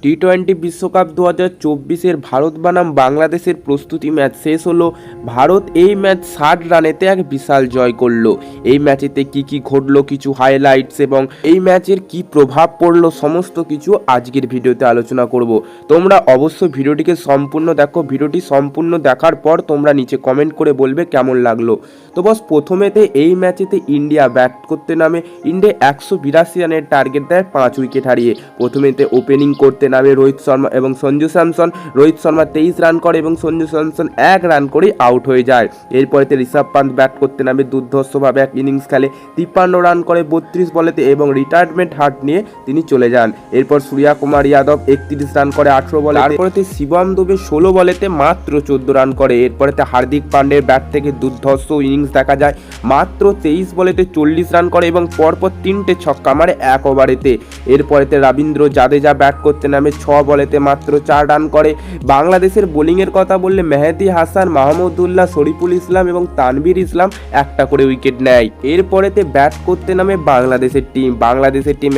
টি-20 বিশ্বকাপ 2024-এর ভারত বনাম বাংলাদেশের প্রস্তুতি ম্যাচ শেষ হলো। ভারত এই ম্যাচ 60 রানেতে এক বিশাল জয় করলো। এই ম্যাচেতে কি ঘটলো, কিছু হাইলাইটস এবং এই ম্যাচের কি প্রভাব পড়লো, সমস্ত কিছু আজকের ভিডিওতে আলোচনা করব। তোমরা অবশ্যই ভিডিওটিকে সম্পূর্ণ দেখো। ভিডিওটি সম্পূর্ণ দেখার পর তোমরা নিচে কমেন্ট করে বলবে কেমন লাগলো। তো বস, প্রথমেতে এই ম্যাচেতে ইন্ডিয়া ব্যাট করতে নামে। ইন্ডিয়া 182 রানের টার্গেট দেয় 5 উইকেট হারিয়ে। প্রথমেতে ওপেনিং করতে নামে রোহিত শর্মা এবং সঞ্জু স্যামসন। রোহিত শর্মা 23 রান করে এবং সঞ্জু স্যামসন 1 রান করেই আউট হয়ে যায়। এরপরেতে ঋষভ পান্ত ব্যাট করতে নামে দুর্ধর্ষভাবে এক ইনিংস খেলে, 53 রান করে 32 বলেতে এবং রিটায়ারমেন্ট হার্ট নিয়ে তিনি চলে যান। এরপর সূর্যা কুমার যাদব 31 রান করে 18 বলে। তারপরেতে শিবম দুবে 16 বলেতে মাত্র 14 রান করে। এরপরেতে হার্দিক পান্ডের ব্যাট থেকে দুর্ধর্ষ ইনিংস দেখা যায়, মাত্র 23 বলেতে 40 রান করে এবং পরপর 3টে ছক্কা মারে 1 ওভারেতে। এরপরেতে রবীন্দ্র জাদেজা ব্যাট করতে নামে 6 বলেতে মাত্র 4 রান করে। বাংলাদেশের বোলিংয়ের কথা বললে মেহেদি হাসান, মাহমুদুল্লাহ, শরীফুল ইসলাম এবং তানভীর ইসলাম একটা করে উইকেট নেয়। এরপরেতে ব্যাট করতে নামে বাংলাদেশের টিম।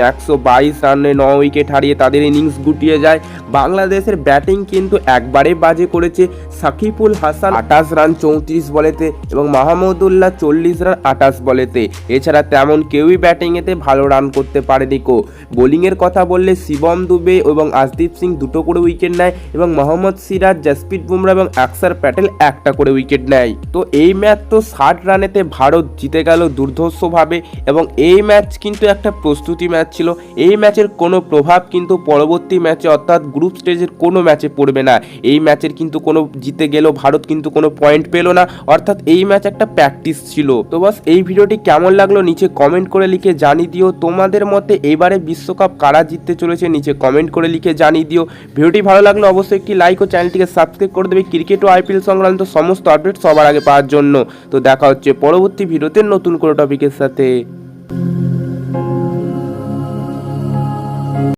122 রানে 9 উইকেট হারিয়ে তাদের ইনিংস গুটিয়ে যায়। বাংলাদেশের ব্যাটিং কিন্তু একবারে বাজে করেছে। সাকিবুল হাসান 28 রান 34 বলেতে এবং মাহমুদুল্লাহ 40 রান 28 বলেতে। এছাড়া তেমন কেউই ব্যাটিংয়েতে ভালো রান করতে পারেনি। বোলিংয়ের কথা বললে শিবম দুবে এবং আশদীপ সিং 2টো করে উইকেট নেয় এবং মোহাম্মদ সিরাজ, জসপ্রীত বুমরা এবং অক্ষর প্যাটেল একটা করে উইকেট নেয়। তো এই ম্যাচ তো 60 রানেতে ভারত জিতে গেল দুর্ধর্ষভাবে এবং এই ম্যাচ কিন্তু একটা প্রস্তুতি ম্যাচ ছিল। এই ম্যাচের কোনো প্রভাব কিন্তু পরবর্তী ম্যাচে অর্থাৎ গ্রুপ স্টেজের কোনো ম্যাচে পড়বে না। এই ম্যাচের কিন্তু কোনো জিতে গেলেও ভারত কিন্তু কোনো পয়েন্ট পেল না, অর্থাৎ এই ম্যাচ একটা প্র্যাকটিস ছিল। তো বাস, এই ভিডিওটি কেমন লাগলো নিচে কমেন্ট করে লিখে জানিয়ে দিও। তোমাদের মতে এবারে বিশ্বকাপ কারা জিততে চলেছে নিচে কমেন্ট করে লিখে জানিয়ে দিও। ভিডিওটি ভালো লাগলে অবশ্যই একটি লাইক ও চ্যানেলটিকে সাবস্ক্রাইব করে দেবে ক্রিকেট ও আইপিএল সংক্রান্ত সমস্ত আপডেট সবার আগে পাওয়ার জন্য। তো দেখা হচ্ছে পরবর্তী ভিডিওতে নতুন কোনো টপিকের সাথে।